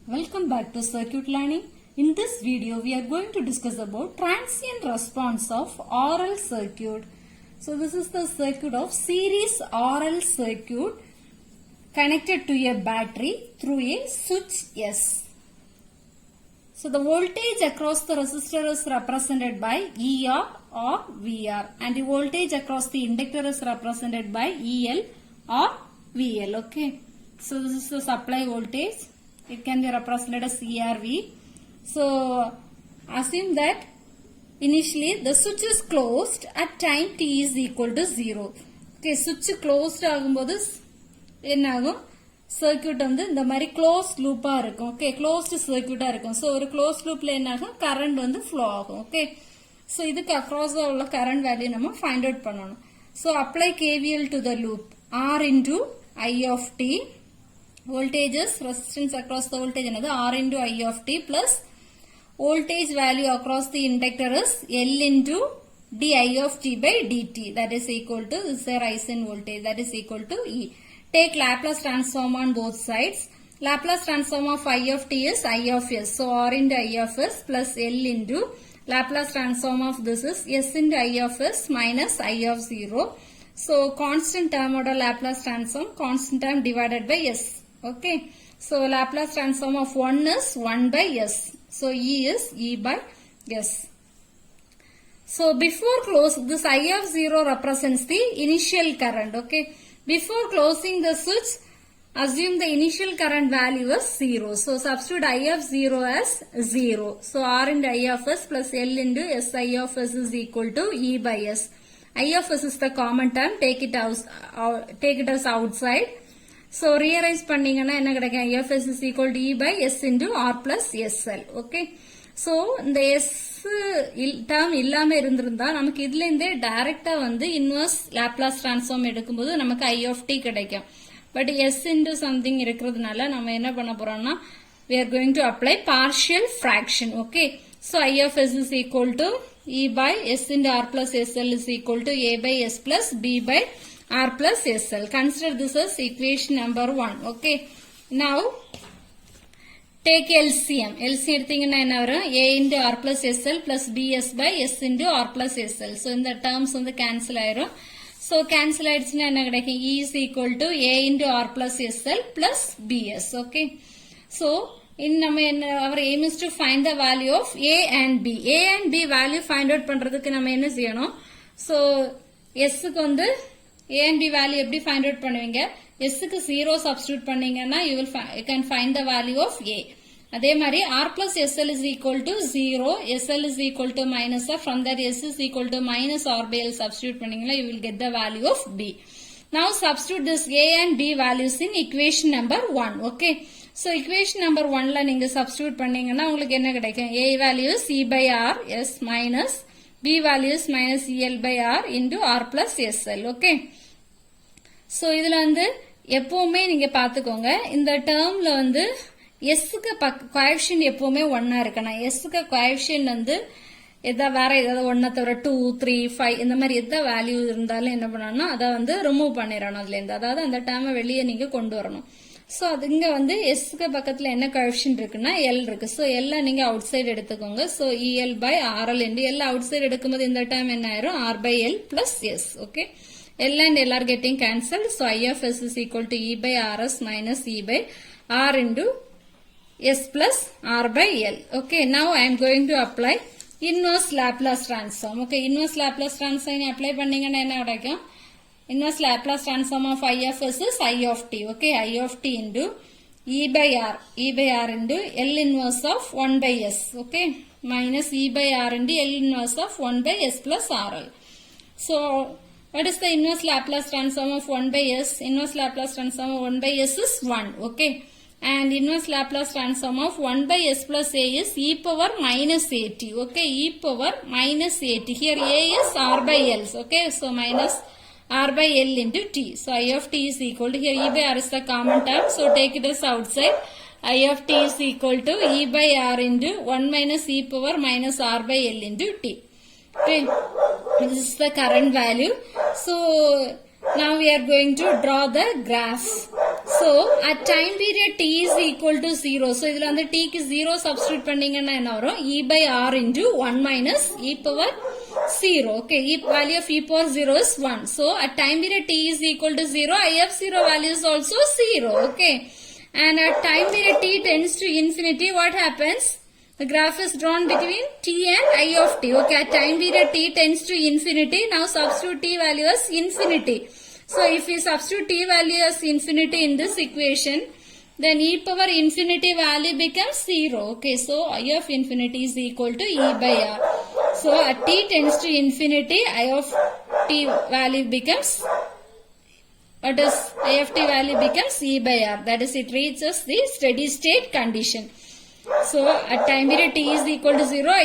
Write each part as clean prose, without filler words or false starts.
Welcome back to Circuit Learning. In this video, we are going to discuss about transient response of RL circuit. So this is the circuit of series RL circuit connected to a battery through a switch S. So the voltage across the resistor is represented by ER or VR, and the voltage across the inductor is represented by EL or VL. Okay. So this is the supply voltage. It can be represented as ERV. So assume that initially the switch is closed at time t is equal to 0. Okay, switch closed ஆகும்போது என்ன ஆகும்? Circuit வந்து இந்த மாதிரி closed loop இருக்கும். Okay, closed circuit இருக்கும். So ஒரு closed loopல என்ன ஆகும்? Current வந்து flow ஆகும். Okay. So இதுக்கு across உள்ள current value நம்ம find out பண்ணணும். So apply KVL to the loop. R into I of t. Voltages, resistance across the voltage another R into I of t plus voltage value across the inductor is L into di of t by dt, that is equal to, this is a rise in voltage, that is equal to E. Take Laplace transform on both sides. Laplace transform of I of t is I of s, so R into I of s plus L into Laplace transform of this is s into I of s minus I of 0. So constant term order Laplace transform, constant term divided by s. Okay, so Laplace transform of 1 is 1 by s. So E is E by s. So before close, this I of 0 represents the initial current. Okay, before closing the switch, assume the initial current value is 0. So substitute I of 0 as 0. So R into I of s plus L into S I of s is equal to E by s. I of s is the common term. Take it as outside. So rearrange பண்ணீங்கன்னா என்ன கிடைக்கும்? I of s is equal to E by s into R plus SL. Okay. So இந்த s term இல்லாம இருந்திருந்தா நமக்கு இதுல இருந்தே டைரக்டா வந்து இன்வர்ஸ் லாப்லாஸ் டிரான்ஸ்ஃபார்ம் எடுக்கும்போது நமக்கு I of t கிடைக்கும். பட் s into something இருக்கிறதுனால நம்ம என்ன பண்ண போறோம்னா we are going to apply partial fraction. Okay. So I of s is equal to E by s into R plus SL is equal to A by s plus B by R plus SL. Consider this as equation number 1. Okay. Now, take LCM. LCM எடுத்தீங்கன்னா என்ன வரும்? A into R plus SL plus BS by S into R plus SL. So, இந்த terms வந்து cancel ஆயிரும். So, cancel ஆயிடுச்சுன்னா என்ன கிடைக்கும்? E is equal to A into R plus SL plus BS. Okay. So, our aim is to find the value of A and B. A and B value find out பண்றதுக்கு நம்ம என்ன செய்யணும்? So, S க்கு வந்து A and B value எப்படி find out பண்ணுவீங்க? S க்கு 0 substitute பண்ணீங்கன்னா you can find the value of A. அதே மாதிரி R plus SL is equal to 0, SL is equal to minus R, from that S is equal to minus R by L substitute பண்ணீங்கன்னா you will get the value of B. Now substitute this A and B values in equation number 1. Okay. So equation number 1ல நீங்க substitute பண்ணீங்கன்னா உங்களுக்கு என்ன கிடைக்கும்? A value is E by R, S minus B value is minus EL by R into R plus SL. Okay. So இதுல வந்து எப்பவுமே நீங்க பாத்துக்கோங்க, இந்த termல வந்து S க்கு coefficient எப்பவுமே 1 இருக்கணும். S க்கு coefficient வந்து வேற ஏதாவது 1 தவிர 2, 3, 5 இந்த மாதிரி எந்த வேல்யூ இருந்தாலும் என்ன பண்ணணும்னா அதை வந்து ரிமூவ் பண்ணிடணும் அதுல இருந்து. அதாவது அந்த டேர்மை வெளியே நீங்க கொண்டு வரணும். சோ அது இங்க வந்து S க்கு பக்கத்துல என்ன coefficient இருக்குன்னா L இருக்கு. சோ L நீங்க அவுட் சைடு எடுத்துக்கோங்க. So EL by RL into L out side எடுக்கும்போது இந்த டேர்ம் என்ன ஆயிரும்? R by L plus S. Okay. L and L are getting cancelled. So I of s is equal to E by RS minus E by R into S plus R by L. Okay. Now I am going to apply inverse Laplace transform. Okay. Inverse Laplace transform apply பண்ணீங்கன்னா என்ன கிடைக்கும்? Inverse Laplace transform of I of s is I of t. Okay. I of t into E by R. E by R into L inverse of 1 by S. Okay. Minus E by R into L inverse of 1 by S plus RL. So, what is the inverse Laplace transform of 1 by S? Inverse Laplace transform of 1 by S is 1. Okay. And inverse Laplace transform of 1 by S plus A is e power minus AT. Okay. E power minus AT. Here A is R by L. Okay. So minus R by L into T. So I of T is equal to, here E by R is the common term. So take it as outside. I of T is equal to E by R into 1 minus e power minus R by L into T. Okay. This is the current value. So now we are going to draw the graph. So So at time period t is equal to 0. So idhula வந்து t க்கு 0 substitute பண்ணீங்கன்னா என்ன வரும்? E by r into 1 minus e power 0. Okay, value of e power 0 is 1. So at time period t is equal to 0, I of 0 value is also 0. Okay, and at time period t tends to infinity, what happens? The graph is drawn between t and I of t. Okay, at time period t tends to infinity. Now substitute t value as infinity. So if we substitute t value as infinity in this equation, then e power infinity value becomes 0. Okay, so I of infinity is equal to e by r. So at t tends to infinity, I of t value becomes, what is I of t value becomes e by r. That is, it reaches the steady state condition. So at time period t is equal to 0,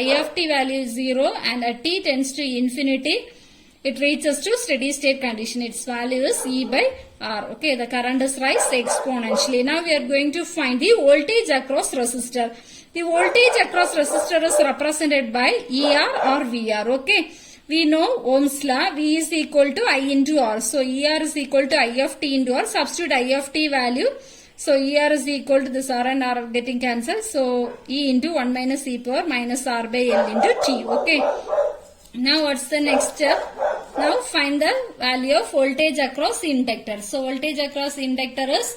I of t value is 0, and at t tends to infinity, it reaches to steady state condition. Its value is E by R. Okay, the current is rise exponentially. Now we are going to find the voltage across resistor. The voltage across resistor is represented by ER or VR. Okay, we know Ohm's law. V is equal to I into R. So ER is equal to I of t into R. Substitute I of t value. So ER is equal to this R and R getting cancelled. So E into 1 minus e power minus R by L into t. Okay. Now what's the next step? Now find the value of voltage across inductor. So voltage across inductor is,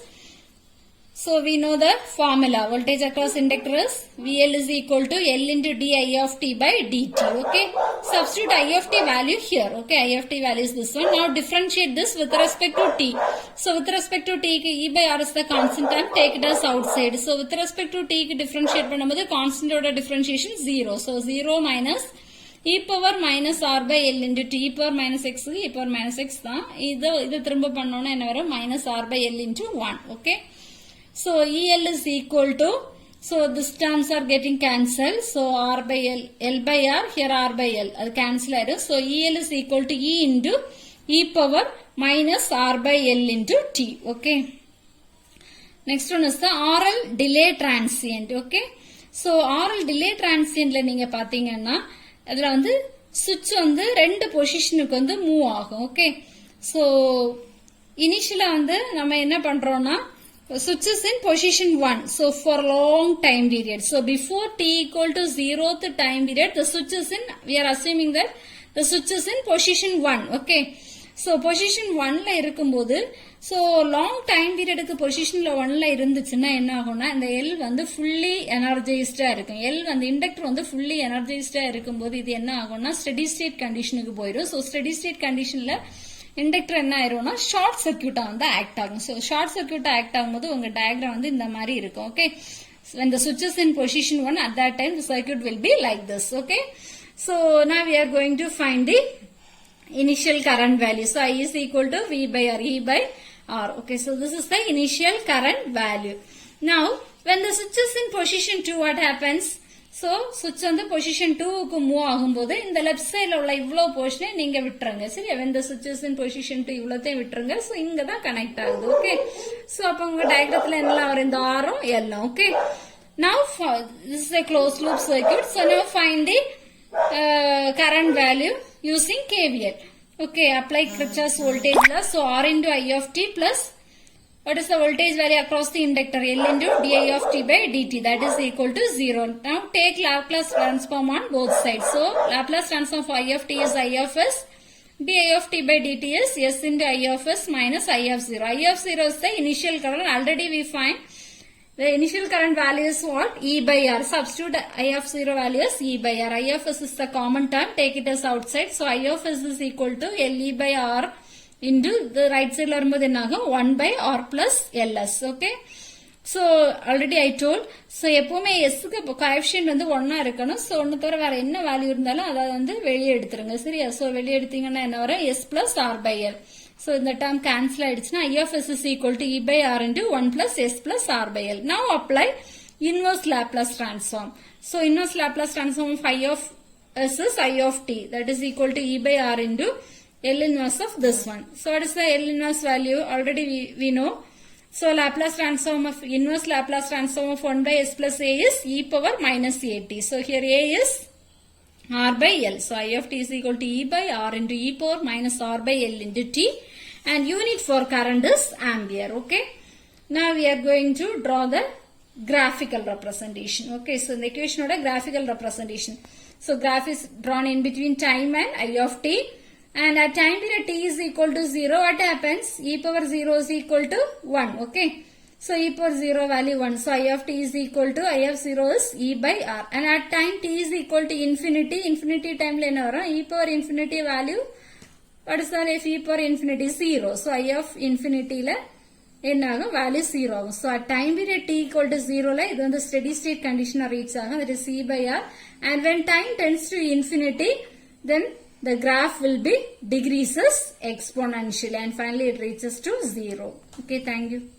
so we know the formula. Voltage across inductor is VL is equal to L into di of t by dt. Okay, substitute I of t value here. Okay, I of t value is this one. Now differentiate this with respect to t. So with respect to t, E by R is the constant term. Take it as outside. So with respect to t, differentiate பண்ணும்போது constant order differentiation 0. So 0 minus e power minus r by l into t, e power minus x, e power minus x தான். இது திரும்ப பண்ணோம்னா என்ன வரும்? minus r by l into 1. Okay, so el is equal to, so these terms are getting cancelled. So r by l, l by r, here r by l, அது cancel ஆயிடும். So el is equal to e into e power minus r by l into t. Okay, next one is the RL delay transient. Okay, so RL delay transient ல நீங்க பாத்தீங்கன்னா அதுல வந்து சுவிட்ச் வந்து ரெண்டு பொசிஷனுக்கு வந்து மூவ் ஆகும். ஓகே, ஸோ இனிஷியலா வந்து நம்ம என்ன பண்றோம்னா switch is in position 1, so for long time period. So before t equal to 0th time period, the switch is in, we are assuming that the switch is in position 1. Okay, so position 1ல இருக்கும்போது, so long time periodக்கு positionல 1ல இருந்துச்சுன்னா என்ன ஆகும்னா இந்த L வந்து fully energized இருக்கும். L வந்து inductor வந்து fully energized இருக்கும்போது இது என்ன ஆகும்னா steady state conditionக்கு போயிடும். So steady state conditionல inductor என்ன ஆயிரும்னா ஷார்ட் சர்க்யூட்டா வந்து ஆக்ட் ஆகும். So ஷார்ட் சர்க்யூட்டா ஆக்ட் ஆகும்போது உங்க டயக்ராம் வந்து இந்த மாதிரி இருக்கும். Okay, so when the switch is in position 1, at that time the circuit will be like this. Okay, so now we are going to find the initial current value. So I is equal to V by R, E by R. Okay, so this is the initial current value. Now when the switch is in position 2, what happens? So switch வந்து position 2 க்கு move ஆகும்போது இந்த left சைடுல உள்ள இவ்ளோ போர்ஷனை நீங்க விட்டுருங்க. சரி, when the switch is in position 2 இவ்ளோத்தையும் விட்டுருங்க. சோ இங்க தான் கனெக்ட் ஆகுது. ஓகே, சோ அப்ப உங்க டயகிராம்ல என்ன வரும்? இந்த ஆரும் எல்லாம். Okay, now this is a closed loop circuit. So now find the current value using KVL. Okay, apply Kirchhoff's voltage law. So R into I of t plus, what is the voltage value across the inductor? L into di of t by dt, that is equal to 0. Now take Laplace transform on both sides. So Laplace transform for I of t is I of s, di of t by dt is s into I of s minus I of 0. I of 0 is the initial current. Already we find the initial current value is what? E by R. Substitute I of 0 value is E by R. I of s is the common term. Take it as outside. So I of s is equal to L E by R into the right side வரும்போது என்ன ஆகும்? 1 by R plus LS. Okay, so already I told, so எப்பவுமே s க்கு coefficient வந்து 1 இருக்கணும். so ஒன்னு தவிர வேற என்ன வேல்யூ இருந்தாலும் அதை வந்து வெளியே எடுத்துருங்க. சரியா? so வெளியே எடுத்தீங்கன்னா என்ன வரும்? S plus R by L. so இந்த term cancel ஆயிடுச்சுன்னா I of s is equal to E by R into 1 plus S plus R by L. Now apply inverse Laplace transform. so inverse Laplace transform of I of s is I of t, that is equal to E by R into L inverse of this one. So what is the L inverse value? Already we know. So Laplace transform of, inverse Laplace transform of 1 by s plus a is e power minus at. So here a is R by L. So I of t is equal to E by R into e power minus R by L into t. and unit for current is ampere. Okay. Now we are going to draw the graphical representation. Okay. So in the equation order graphical representation. So graph is drawn in between time and I of t. And at time period t is equal to 0, what happens? E power 0 is equal to 1. Okay. So e power 0 value 1. So I of t is equal to, I of 0 is e by r. And at time t is equal to infinity, infinity time le e power infinity value, what is that? If e power infinity 0. So I of infinity le value 0. So at time period t equal to 0 la, then the steady state condition reach that is c by r. And when time tends to infinity, then the graph will be decreases exponentially and finally it reaches to 0. Okay, thank you.